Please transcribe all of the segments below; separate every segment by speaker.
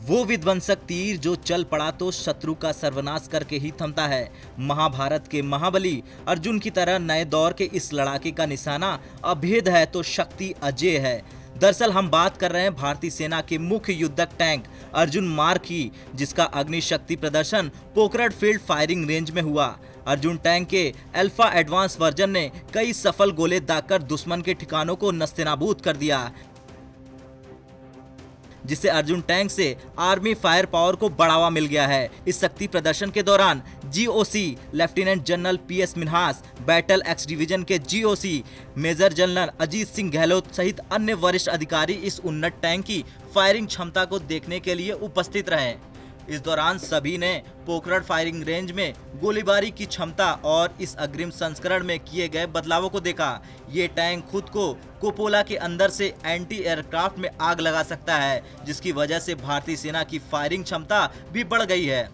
Speaker 1: वो विध्वंसक तीर जो चल पड़ा तो शत्रु का सर्वनाश करके ही थमता है। महाभारत के महाबली अर्जुन की तरह नए दौर के इस लड़ाके का निशाना अभेद है तो शक्ति अजेय है। दरअसल हम बात कर रहे हैं भारतीय सेना के मुख्य युद्धक टैंक अर्जुन मार्क की, जिसका अग्नि शक्ति प्रदर्शन पोखरण फील्ड फायरिंग रेंज में हुआ। अर्जुन टैंक के अल्फा एडवांस वर्जन ने कई सफल गोले दागकर दुश्मन के ठिकानों को नस्तेनाबूद कर दिया, जिससे अर्जुन टैंक से आर्मी फायर पावर को बढ़ावा मिल गया है। इस शक्ति प्रदर्शन के दौरान GOC lieutenant general PS Minhas, battle axe division के GOC major general Ajit Singh Gehlot सहित अन्य वरिष्ठ अधिकारी इस उन्नत टैंक की फायरिंग क्षमता को देखने के लिए उपस्थित रहे। इस दौरान सभी ने पोखरण फायरिंग रेंज में गोलीबारी की क्षमता और इस अग्रिम संस्करण में किए गए बदलावों को देखा। ये टैंक खुद को कुपोला के अंदर से एंटी एयरक्राफ्ट में आग लगा सकता है, जिसकी वजह से भारतीय सेना की फायरिंग क्षमता भी बढ़ गई है।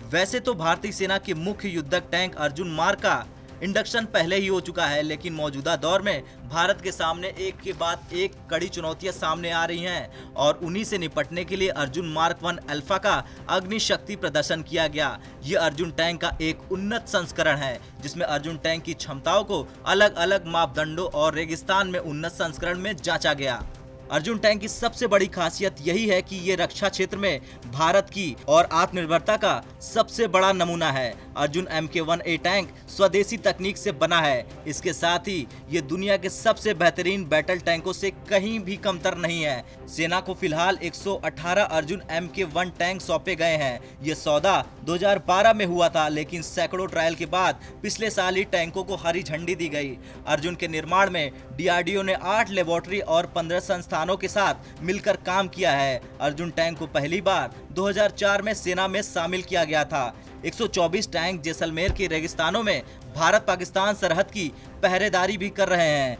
Speaker 1: वैसे तो भारतीय सेना के मुख्य युद्धक टैंक अर्जुन मार्क का इंडक्शन पहले ही हो चुका है, लेकिन मौजूदा दौर में भारत के सामने एक के बाद एक कड़ी चुनौतियां सामने आ रही हैं और उन्हीं से निपटने के लिए अर्जुन मार्क 1 अल्फा का अग्नि शक्ति प्रदर्शन किया गया। ये अर्जुन टैंक का एक उन्नत संस्करण है, जिसमें अर्जुन टैंक की क्षमताओं को अलग अलग मापदंडों और रेगिस्तान में उन्नत संस्करण में जांचा गया। अर्जुन टैंक की सबसे बड़ी खासियत यही है कि ये रक्षा क्षेत्र में भारत की और आत्मनिर्भरता का सबसे बड़ा नमूना है। अर्जुन MK1A टैंक स्वदेशी तकनीक से बना है। इसके साथ ही ये दुनिया के सबसे बेहतरीन बैटल टैंकों से कहीं भी कमतर नहीं है। सेना को फिलहाल 118 अर्जुन MK1 टैंक सौंपे गए हैं। ये सौदा 2012 में हुआ था, लेकिन सैकड़ों ट्रायल के बाद पिछले साल ही टैंकों को हरी झंडी दी गई। अर्जुन के निर्माण में DRDO ने 8 लेबोरेटरी और 15 संस्थानों के साथ मिलकर काम किया है। अर्जुन टैंक को पहली बार 2004 में सेना में शामिल किया गया था। 124 टैंक जैसलमेर के रेगिस्तानों में भारत पाकिस्तान सरहद की पहरेदारी भी कर रहे हैं।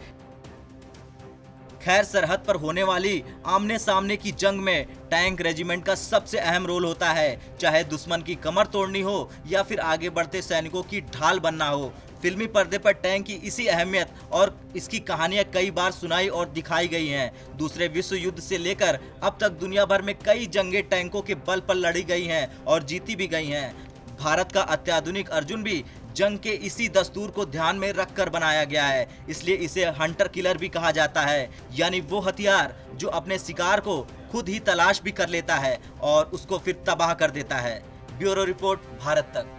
Speaker 1: खैर, सरहद पर होने वाली आमने सामने की जंग में टैंक रेजिमेंट का सबसे अहम रोल होता है, चाहे दुश्मन की कमर तोड़नी हो या फिर आगे बढ़ते सैनिकों की ढाल बनना हो। फिल्मी पर्दे पर टैंक की इसी अहमियत और इसकी कहानियां कई बार सुनाई और दिखाई गई हैं। दूसरे विश्व युद्ध से लेकर अब तक दुनिया भर में कई जंगें टैंकों के बल पर लड़ी गई हैं और जीती भी गई हैं। भारत का अत्याधुनिक अर्जुन भी जंग के इसी दस्तूर को ध्यान में रखकर बनाया गया है, इसलिए इसे हंटर किलर भी कहा जाता है, यानी वो हथियार जो अपने शिकार को खुद ही तलाश भी कर लेता है और उसको फिर तबाह कर देता है। ब्यूरो रिपोर्ट, भारत तक।